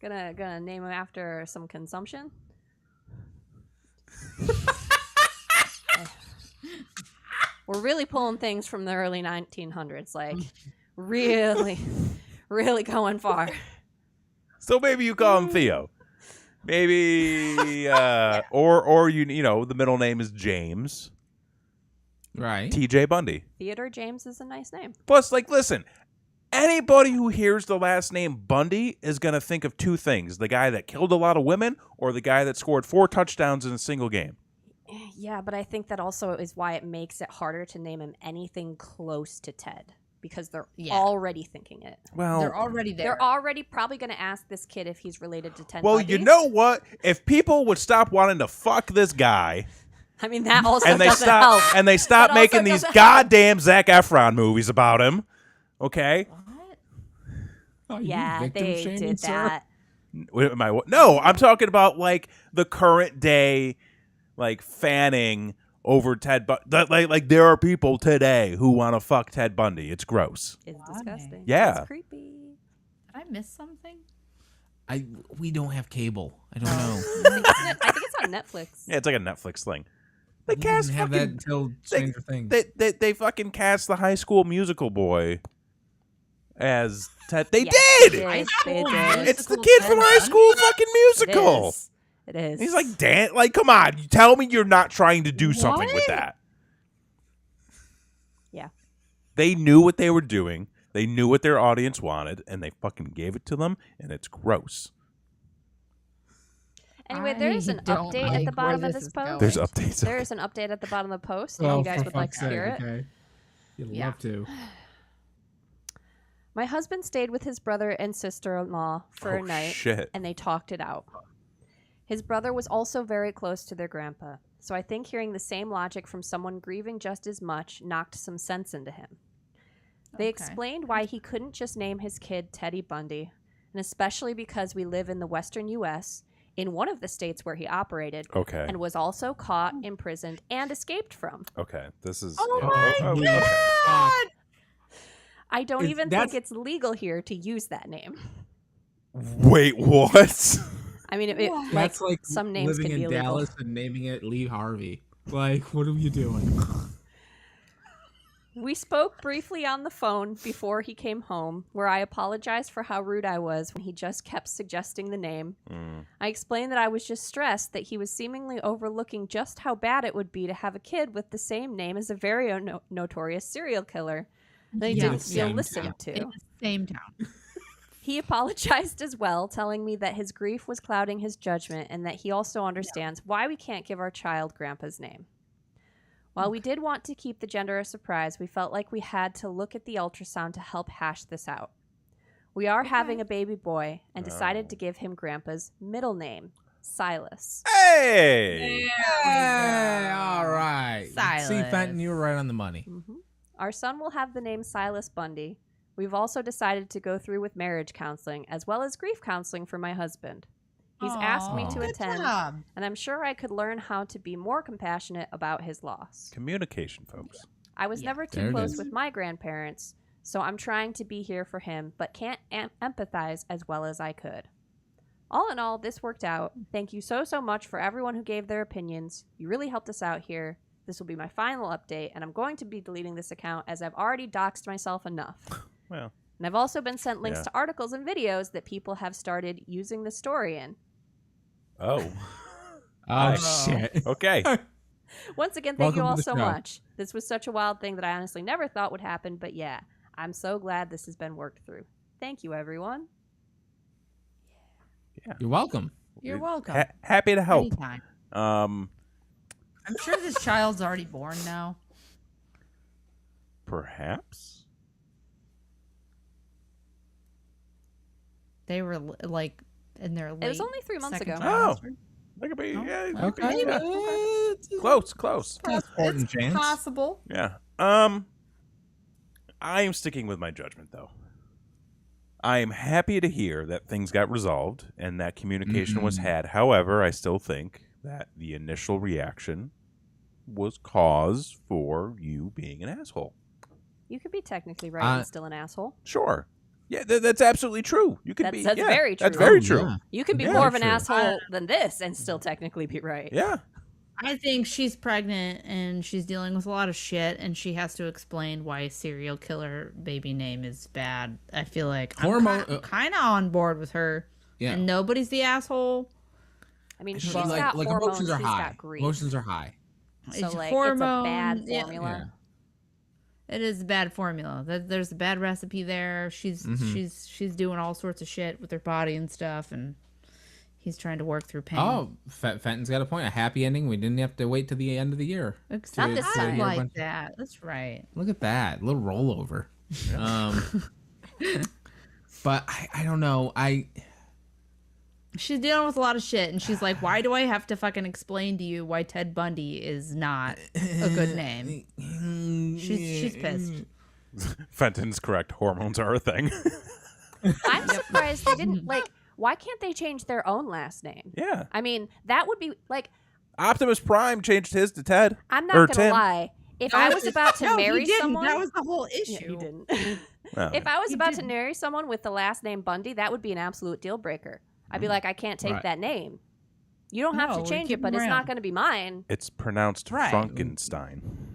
Gonna name him after some consumption. We're really pulling things from the early 1900s, like really going far. So maybe you call him Theo. Maybe or you know the middle name is James. Right. TJ Bundy. Theodore James is a nice name. Plus, like, listen, anybody who hears the last name Bundy is going to think of two things: the guy that killed a lot of women or the guy that scored 4 touchdowns in a single game. Yeah, but I think that also is why it makes it harder to name him anything close to Ted, because they're already thinking it. Well, they're already there. They're already probably going to ask this kid if he's related to Ted well, Bundy. you know what? If people would stop wanting to fuck this guy, I mean, that also and they doesn't stop help. and they stop That also making these doesn't goddamn Zac Efron movies about him, okay? Yeah, they did that. No, I'm talking about like the current day, like fanning over Ted Bundy. Like there are people today who want to fuck Ted Bundy. It's gross. It's disgusting. Yeah. It's creepy. Did I miss something? We don't have cable. I don't know. I think it's on Netflix. Yeah, it's like a Netflix thing. They We cast didn't have fucking, that until Stranger Things. they fucking cast the High School Musical boy as Ted. They Yeah, did. They did. It's the kid from High School fucking Musical. It is. He's like, Dan, like, come on. You tell me you're not trying to do something with that. Yeah. They knew what they were doing. They knew what their audience wanted, and they fucking gave it to them, and it's gross. Anyway, there's an don't update at like the bottom where of this this is post. going. There's updates. There's an update at the bottom of the post. If you guys would like to hear it. Okay. You'd Yeah. love to. My husband stayed with his brother and sister-in-law for a night, Shit. and they talked it out. His brother was also very close to their grandpa, so I think hearing the same logic from someone grieving just as much knocked some sense into him. They explained why he couldn't just name his kid Teddy Bundy, and especially because we live in the western U.S., in one of the states where he operated, Okay. and was also caught, imprisoned, and escaped from. Okay. This is. Oh my God. I don't It's- even that's- think it's legal here to use that name. Wait, what? I mean, That's like some names living can be in illegal. Dallas and naming it Lee Harvey. Like, what are you doing? We spoke briefly on the phone before he came home, where I apologized for how rude I was when he just kept suggesting the name. I explained that I was just stressed that he was seemingly overlooking just how bad it would be to have a kid with the same name as a very notorious serial killer. They Yeah. didn't feel Same listened town. to. In the same town. He apologized as well, telling me that his grief was clouding his judgment and that he also understands why we can't give our child Grandpa's name. While we did want to keep the gender a surprise, we felt like we had to look at the ultrasound to help hash this out. We are having a baby boy and decided to give him Grandpa's middle name, Silas. Hey! Hey, all right. See, Silas. Fenton, you were right on the money. Our son will have the name Silas Bundy. We've also decided to go through with marriage counseling as well as grief counseling for my husband. He's asked me Aw. to Good attend, job. and I'm sure I could learn how to be more compassionate about his loss. Communication, folks. I was Yeah. never There too it close is. with my grandparents, so I'm trying to be here for him, but can't empathize as well as I could. All in all, this worked out. Thank you so much for everyone who gave their opinions. You really helped us out here. This will be my final update, and I'm going to be deleting this account as I've already doxed myself enough. Well, And I've also been sent links Yeah. to articles and videos that people have started using the story in. oh. Oh, Oh. shit. Okay. Once again, thank you Welcome to all the so show. much. This was such a wild thing that I honestly never thought would happen, but yeah, I'm so glad this has been worked through. Thank you, everyone. You're welcome. You're welcome. Happy to help. Anytime. Um, I'm sure this child's already born now. perhaps. They were like in their late. It was only 3 months second ago. trimester. That could be. Oh, Yeah. Okay. yeah. Close. Close. That's important It's chance. possible. Yeah. I am sticking with my judgment, though. I am happy to hear that things got resolved and that communication was had. However, I still think that the initial reaction was cause for you being an asshole. You could be technically right and still an asshole. Sure. Yeah, that's absolutely true. You could be. That's yeah, very That's true. very Oh, true. yeah. You can be Yeah, more of an true. asshole than this and still technically be right. Yeah. I think she's pregnant and she's dealing with a lot of shit, and she has to explain why a serial killer baby name is bad. I feel like Hormone- I'm kind of on board with her, Yeah. and nobody's the asshole. I mean, But, she's got hormones, emotions are she's high. got grief. Emotions are high. So, It's like, it's a bad hormones, yeah. formula. It is a bad formula. There's a bad recipe there. She's doing all sorts of shit with her body and stuff, and he's trying to work through pain. Oh, Fenton's got a point. A happy ending. We didn't have to wait to the end of the year. It's not this time. like that. That's right. Look at that. A little rollover. But I don't know. She's dealing with a lot of shit, and she's like, "Why do I have to fucking explain to you why Ted Bundy is not a good name?" She's pissed. Fenton's correct. Hormones are a thing. I'm surprised they didn't, like, why can't they change their own last name? Yeah. I mean, that would be, like, Optimus Prime changed his to Ted. I'm Or not going to Tim. lie. If I was about to marry someone... That was the whole Yeah, issue. you didn't. Oh, If I was You about to didn't. marry someone with the last name Bundy, that would be an absolute deal breaker. I'd be like, I can't take Right. that name. You don't have No, to we change keep it, but him it's around. not going to be mine. it's pronounced Right. Frankenstein.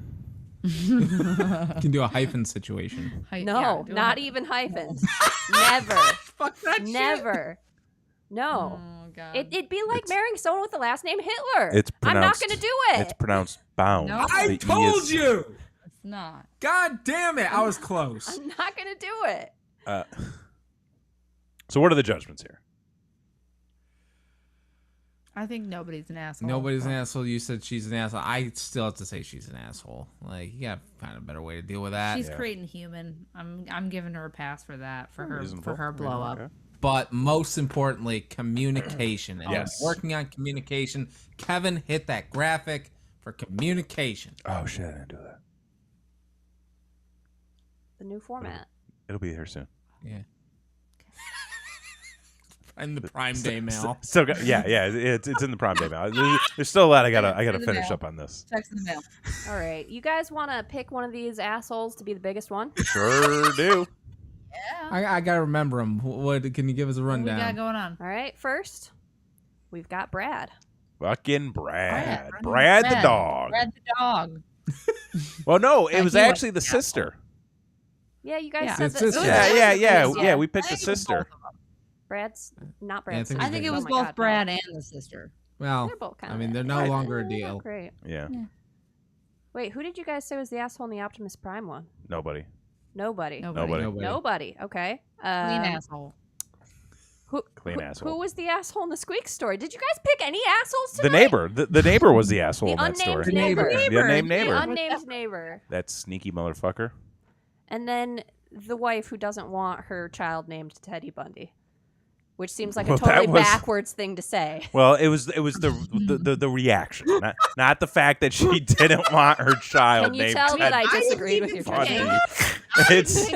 You can do a hyphen situation. No, not even hyphens. Never. Fuck that Never. No. Oh god. It'd be like It's- marrying someone with the last name Hitler. It's I'm not pronounced. going to do It's it. pronounced bound. No. I The E told is- you. It's not. God damn it. I was close. I'm not going to do it. So what are the judgments here? I think nobody's an asshole. Nobody's an asshole. You said she's an asshole. I still have to say she's an asshole. Like, you got to find a better way to deal with that. She's Yeah. creating human. I'm giving her a pass for that. For her Reasonable. blow up. Okay. But most importantly, communication. And Yes. working on communication. Kevin hit that graphic for communication. Oh shit! I didn't do that. The new format. It'll be here soon. Yeah. And the Prime Day mail. Still got, yeah. It's in the Prime Day mail. There's still a lot I gotta in the finish mail. up on this. Text in the mail. All right. You guys want to pick one of these assholes to be the biggest one? Sure do. I got to remember him. What can you give us a What we got rundown? going on? All right. First, we've got Brad. Fucking Brad. Brad. Brad the dog. Brad the dog. Well, no, it Yeah, was he was actually the sister. Yeah, you guys Yeah. said It's that. sister. Yeah. Yeah. We I picked the think it was sister. both of them. Brad's not Yeah, I Brad's think sister. I think it Oh was my both God, no. Brad and the sister. Well, They're both kind I of. mean, they're no longer a deal. Great. Yeah. Wait, who did you guys say was the asshole in the Optimus Prime one? Nobody. Nobody. Nobody. Okay. Clean asshole. Clean asshole. Who was the asshole in the Squeak story? Did you guys pick any assholes The tonight? neighbor. The neighbor was the asshole The in that story. unnamed neighbor. The unnamed neighbor. The unnamed neighbor. That sneaky motherfucker. And then the wife who doesn't want her child named Teddy Bundy, which seems like Well, a totally that was- backwards thing to say. Well, it was the reaction, not the fact that she didn't want her child Can you named tell Ted that I disagreed with your Bundy. choice? It's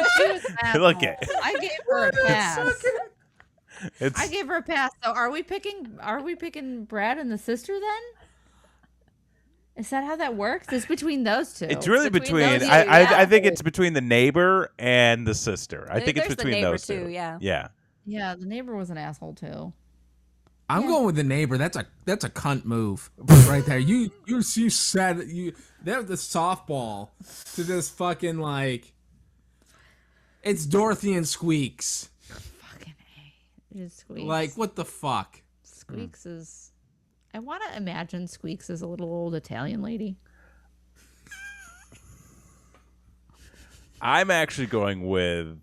look at I gave her a pass. it's I gave her a pass. So are we picking Brad and the sister then? Is that how that works? It's between those two. it's really between between. those two, I yeah. think it's between the neighbor and the sister. I think it's There's the between neighbor those too, two. yeah. Yeah. Yeah, the neighbor was an asshole too. I'm going with the neighbor. That's a cunt move right there. You said they're the softball to this fucking like. It's Dorothy and Squeaks. Fucking A. It is Squeaks. Like what the fuck? Squeaks is. I want to imagine Squeaks as a little old Italian lady. I'm actually going with.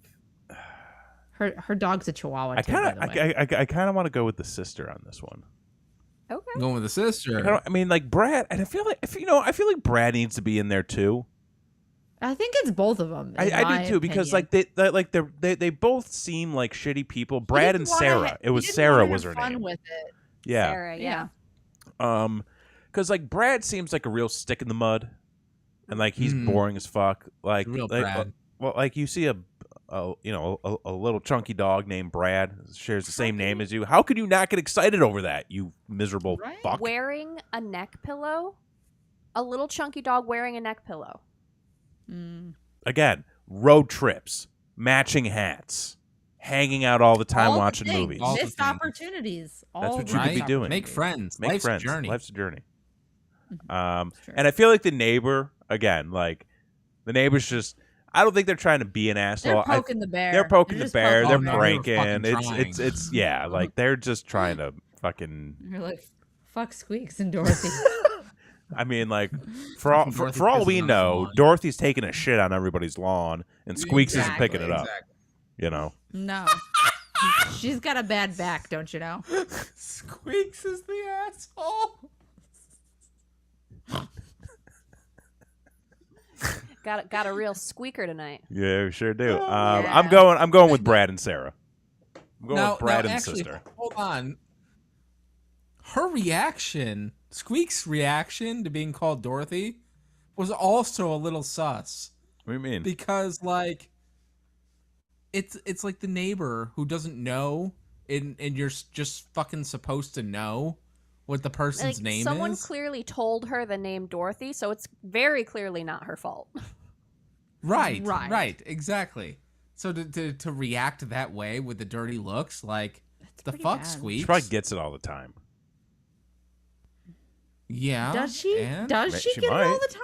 Her dog's a Chihuahua. I too, kind by the way. of I kind of want to go with the sister on this one. Okay. I'm going with the sister. I mean, like Brad, and I feel like Brad needs to be in there too. I think it's both of them. I do too because like they both seem like shitty people. Brad and Sarah. It was Sarah was her name. With it. Yeah. Sarah, yeah. Because like Brad seems like a real stick in the mud, and like he's boring as fuck. Like, Real like Brad. well, like you see a little chunky dog named Brad shares the same name as you. How could you not get excited over that? You miserable Right. fuck. Wearing a neck pillow, a little chunky dog wearing a neck pillow. Again, road trips, matching hats, hanging out all the time All the watching things. movies. All the Missed things. opportunities. That's All what the you could be missed doing. Make friends. Life's a journey. Life's a journey. True. And I feel like the neighbor, again, like the neighbor's just. I don't think they're trying to be an asshole. They're poking the bear. They're poking the just bear. poking They're the bear. pranking. They were fucking It's yeah. Like they're just trying to fucking. You're like, fuck Squeaks and Dorothy. I mean, like for all Dorothy for all pisses we on know, someone. Dorothy's taking a shit on everybody's lawn, and Squeaks isn't picking it up. Exactly. You know. No. She's got a bad back, don't you know? Squeaks is the asshole. Got a real squeaker tonight. Yeah, we sure do. yeah. I'm going with Brad and Sarah. I'm going with Brad and actually, sister. hold on. Her reaction, Squeak's reaction to being called Dorothy, was also a little sus. What do you mean? Because like it's like the neighbor who doesn't know and you're just fucking supposed to know what the person's Like, name someone is. clearly told her the name Dorothy, so it's very clearly not her fault. Right, exactly. So to react that way with the dirty looks, like the pretty fuck bad. Squeaks. She probably gets it all the time. Yeah. Does she? and- Does she She get it might. all the time?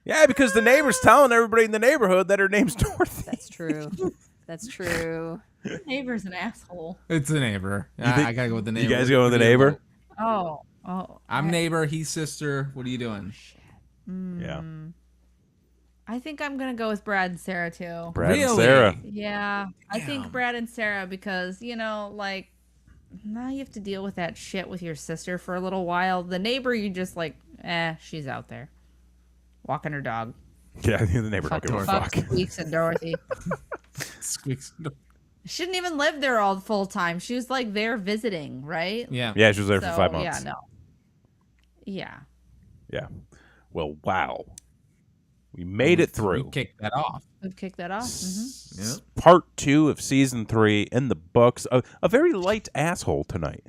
Yeah, because the neighbor's telling everybody in the neighborhood that her name's Dorothy. That's true. That's true. Neighbor's an asshole. It's the neighbor. think- I gotta go with the neighbor. You guys going with the neighbor? Oh. I'm neighbor. He's sister. What are you doing? Yeah. I think I'm gonna go with Brad and Sarah too. Brad and Really? Sarah. Yeah, I think Damn. Brad and Sarah because like now you have to deal with that shit with your sister for a little while. The neighbor, you just like, she's out there walking her dog. Yeah, the neighbor don't give a fuck. Squeaks and Dorothy. Squeaks. She didn't even live there all full time. She was like there visiting, right? Yeah. Yeah, she was there for So, 5 months. Yeah, no. Yeah. Yeah. Well, wow. We made it through. We kicked that off. We've kicked that off. Yep. Part 2 of season 3 in the books. A very light asshole tonight.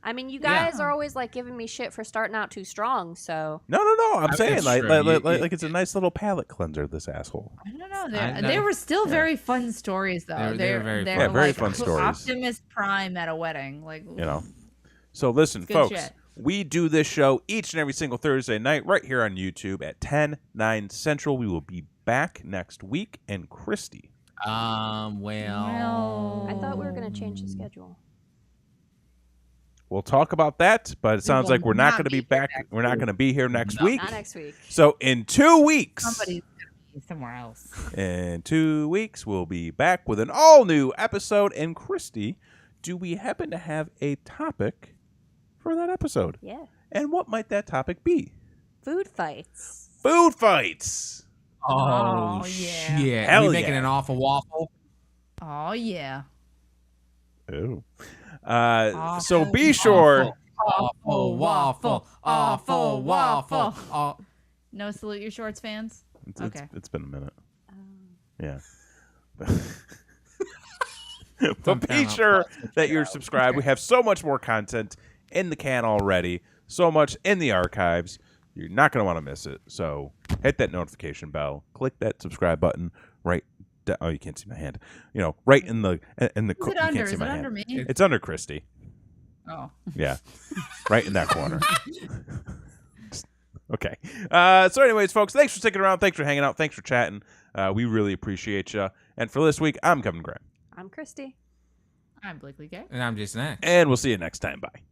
I mean, you guys are always like giving me shit for starting out too strong, so No. I'm saying it's like true. like it's a nice little palate cleanser. This asshole. I don't know. I They know. were still very fun stories, though. They were very they're fun. Yeah, very like fun stories. Optimus Prime at a wedding, like You know. So listen, Good folks. shit. We do this show each and every single Thursday night right here on YouTube at 10/9 Central. We will be back next week. And Christy. Well. I thought we were gonna change the schedule. We'll talk about that, but it sounds will like we're not not going to be be here back. next We're not going to be here next week. Not next week. So in 2 weeks, somebody's gonna be somewhere else. In 2 weeks, we'll be back with an all-new episode. And Christy, do we happen to have a topic for that episode? Yeah. And what might that topic be? Food fights. Food fights. Oh, yeah. shit! Hell Are we making yeah. an awful waffle? Oh, yeah. Oh. So be sure. Awful waffle, awful waffle. No Salute Your Shorts fans? Okay. It's been a minute. Yeah. Some But be kind of sure plastic that you're shell. subscribed. We have so much more content in the can already, so much in the archives. You're not going to want to miss it. So hit that notification bell. Click that subscribe button right. Oh, you can't see my hand. Right in the Is you it can't under? see Is my it hand. under me? It's under Christy. Oh. Yeah, right in that corner. Okay. So, anyways, folks, thanks for sticking around. Thanks for hanging out. Thanks for chatting. We really appreciate you. And for this week, I'm Kevin Graham, I'm Christy. I'm Blakely Gay. And I'm Jason X. and we'll see you next time. Bye.